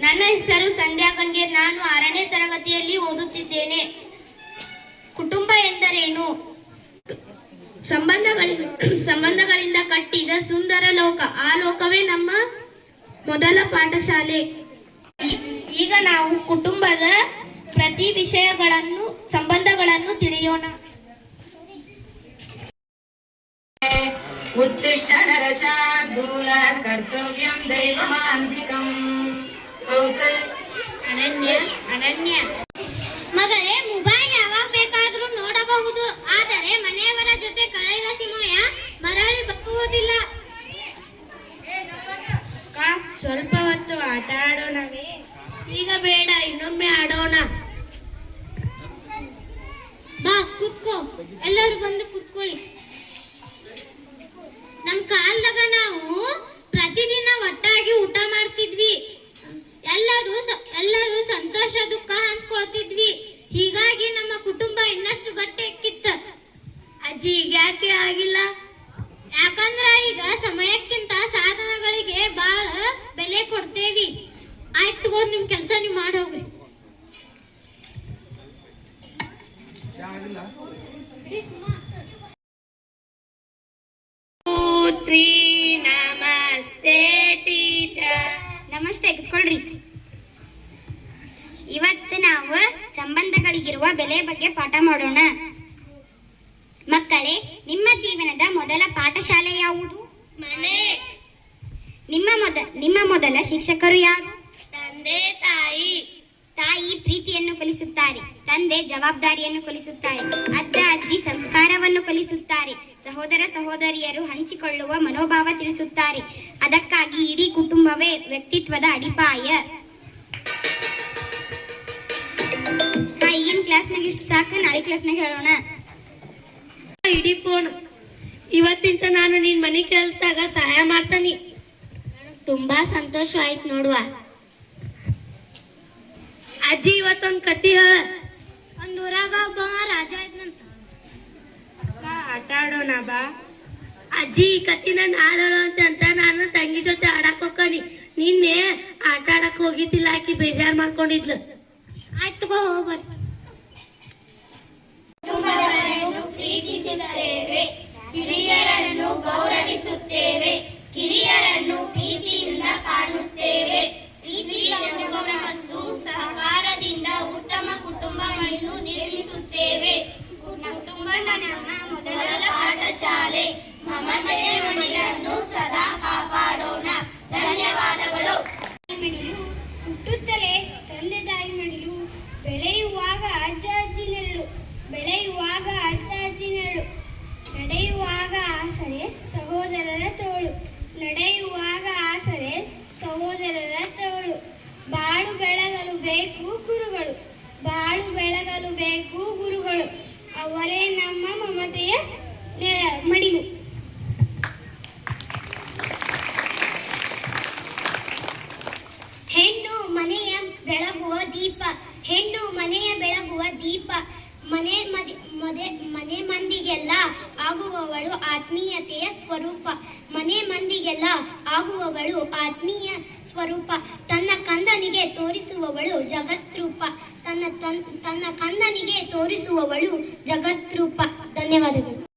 ನನ್ನ ಹೆಸರು ಸಂಧ್ಯಾ ಗಂಗೇರ್. ನಾನು 6ನೇ ತರಗತಿಯಲ್ಲಿ ಓದುತ್ತಿದ್ದೇನೆ. ಕುಟುಂಬ ಎಂದರೇನು? ಸಂಬಂಧಗಳಿಂದ ಕಟ್ಟಿದ ಸುಂದರ ಲೋಕ. ಆ ಲೋಕವೇ ನಮ್ಮ ಮೊದಲ ಪಾಠಶಾಲೆ. ಈಗ ನಾವು ಕುಟುಂಬದ ಪ್ರತಿ ವಿಷಯಗಳನ್ನು ಸಂಬಂಧಗಳನ್ನು ತಿಳಿಯೋಣ. ಉತ್ತಿಷ್ಠ ನರಶಾರ್ದೂಲ ಕರ್ತವ್ಯಂ ದೈವಮಾಂತಿಕಂ. ಅನನ್ಯ ಮಗಳೇ, ಮೊಬೈಲ್ ಯಾವಾಗ ಬೇಕಾದ್ರೂ ನೋಡಬಹುದು, ಆದರೆ ಮನೆಯವರ ಜೊತೆ ಕಳೆದ ಸಮಯ ಮರಳಿ ಬರುವುದಿಲ್ಲ. ಸ್ವಲ್ಪ ಹೊತ್ತು ಆಟ ಆಡೋಣವೇ? ಈಗ ಬೇಡ, ಇನ್ನೊಮ್ಮೆ ಆಡೋಣ. ಬಾ ಕುತ್ಕೋ, ಎಲ್ಲರೂ ಬಂದು ಕುತ್ಕೊಳ್ಳಿ. ನಮ್ ಕಾಲದಾಗ ನಾವು ಪ್ರತಿದಿನ ಒಟ್ಟಾಗಿ ಊಟ ಮಾಡ್ತಿದ್ವಿ. ಎಲ್ಲರೂ ಸಂತೋಷ ದುಃಖ ಹಂಚ್ಕೊಳ್ತಿದ್ವಿ. ಹೀಗಾಗಿ ನಮ್ಮ ಕುಟುಂಬ ಇನ್ನಷ್ಟು ಗಟ್ಟಿ ಎಕ್ಕಿತ್ತ. ಅಜ್ಜಿ, ಈಗ ಯಾಕೆ ಆಗಿಲ್ಲ? ಯಾಕಂದ್ರ ಈಗ ಸಮಯಕ್ಕಿಂತ ಸಾಧನಗಳಿಗೆ ಬಹಳ ಬೆಲೆ ಕೊಡ್ತೇವಿ. ಆಯ್ತು ತಗೋ, ನಿಮ್ ಕೆಲಸ ನೀವು ಮಾಡೋಗ್ರಿ. ನಮಸ್ತೆ ಟೀಚರ್. ನಮಸ್ತೆ, ಕುತ್ಕೊಳ್ರಿ. ಇವತ್ತು ನಾವು ಸಂಬಂಧಗಳಿಗಿರುವ ಬೆಲೆ ಬಗ್ಗೆ ಪಾಠ ಮಾಡೋಣ. ಮಕ್ಕಳೇ, ನಿಮ್ಮ ಜೀವನದ ಮೊದಲ ಪಾಠಶಾಲೆ ಯಾವುದು? ಮನೆ. ನಿಮ್ಮ ಮೊದಲ ಶಿಕ್ಷಕರು ಯಾರು? ತಂದೆ ತಾಯಿ. ತಾಯಿ ಪ್ರೀತಿಯನ್ನು ಕಲಿಸುತ್ತಾರೆ, ತಂದೆ ಜವಾಬ್ದಾರಿಯನ್ನು ಕಲಿಸುತ್ತಾರೆ, ಅಜ್ಜ ಅಜ್ಜಿ ಸಂಸ್ಕಾರವನ್ನು ಕಲಿಸುತ್ತಾರೆ, ಸಹೋದರ ಸಹೋದರಿಯರು ಹಂಚಿಕೊಳ್ಳುವ ಮನೋಭಾವ ತಿಳಿಸುತ್ತಾರೆ. ಅದಕ್ಕಾಗಿ ಇಡೀ ಕುಟುಂಬವೇ ವ್ಯಕ್ತಿತ್ವದ ಅಡಿಪಾಯ. ಈಗಿನ ಕ್ಲಾಸ್ನಾಗ ಇಷ್ಟು ಸಾಕು, ನಾಳೆ ಕ್ಲಾಸ್ನಾಗ ಹೇಳೋಣ. ಇಡೀ ಫೋನ್. ಇವತ್ತಿಂತ ನಾನು ನಿನ್ ಮನೆ ಕೆಲ್ಸದಾಗ ಸಹಾಯ ಮಾಡ್ತಾನಿ. ತುಂಬಾ ಸಂತೋಷ ಆಯ್ತು ನೋಡುವ. ಅಜ್ಜಿ, ಇವತ್ತೊಂದ್ ಕತಿ ಹೇಳ. ಒಂದ್ ಊರಾಗ ಒಬ್ಬ ರಾಜ ಇದ್ನಂತ. ಆಟ ಆಡೋಣ ಬಾ. ಅಜ್ಜಿ, ಈ ಕತಿನ ನಾಳೆ ಅಂತ ನಾನು ತಂಗಿ ಜೊತೆ ಆಡಕ್ ಹೋಗ್ತಾನಿ. ನಿನ್ನೆ ಆಟ ಆಡಕ್ ಹೋಗಿದ್ದಿಲ್ಲ, ಆಕಿ ಬೇಜಾರ್ ಮಾಡ್ಕೊಂಡಿದ್ಲು. ಆಯ್ತು ತಗೋ, ಹೋಗ್ಬರ್ರಿ. ಪ್ರೀತಿಸುತ್ತೇವೆ, ಹಿರಿಯರನ್ನು ಗೌರವಿಸುತ್ತೇವೆ, ಕಿರಿಯರನ್ನು ಪ್ರೀತಿಯಿಂದ ಕಾಣುತ್ತೇವೆ. ಪ್ರೀತಿ ಮತ್ತು ಸಹಕಾರದಿಂದ ಉತ್ತಮ ಕುಟುಂಬವನ್ನು ನಿರ್ಮಿಸುತ್ತೇವೆ. ಕುಟುಂಬ ನಮ್ಮ ಮೊದಲ ಪಾಠಶಾಲೆ. ಮಮತೆಯ ಮನೆಯನ್ನು ಸದಾ ಕಾಪಾಡೋಣ. ಧನ್ಯವಾದಗಳು. ಹುಟ್ಟುತ್ತಲೇ ತಂದೆ ತಾಯಿ ಮಡಿಲು, ಬೆಳೆಯುವಾಗ ಅಜ್ಜ ಅಜ್ಜಿ ನೆರಳು, ಬೆಳೆಯುವಾಗ ಅಜ್ಜ ಅಜ್ಜಿ ನೆರಳು, ನಡೆಯುವಾಗ ಆಸರೆ ಸಹೋದರರ ತೋಳು, ನಡೆಯುವಾಗ ಆಸರೆ ಸಹೋದರರ ತೋಳು. ಬಾಳು ಬೆಳಗಲು ಬೇಕು ಗುರುಗಳು, ಬಾಳು ಬೆಳಗಲು ಬೇಕು ಗುರುಗಳು, ಅವರೇ ನಮ್ಮ ಮಮತೆಯ ಮಡಿಲು. ಹೆಣ್ಣು ಮನೆಯ ಬೆಳಗುವ ದೀಪ, ಹೆಣ್ಣು ಮನೆಯ ಬೆಳಗುವ ದೀಪ. ಮನೆ ಮಂದಿಗೆಲ್ಲ ಆಗುವವಳು ಆತ್ಮೀಯತೆಯ ಸ್ವರೂಪ, ಮನೆ ಮಂದಿಗೆಲ್ಲ ಆಗುವವಳು ಆತ್ಮೀಯ ಸ್ವರೂಪ. ತನ್ನ ಕಂದನಿಗೆ ತೋರಿಸುವವಳು ಜಗತ್ರೂಪ, ತನ್ನ ಕಂದನಿಗೆ ತೋರಿಸುವವಳು ಜಗತ್ರೂಪ. ಧನ್ಯವಾದಗಳು.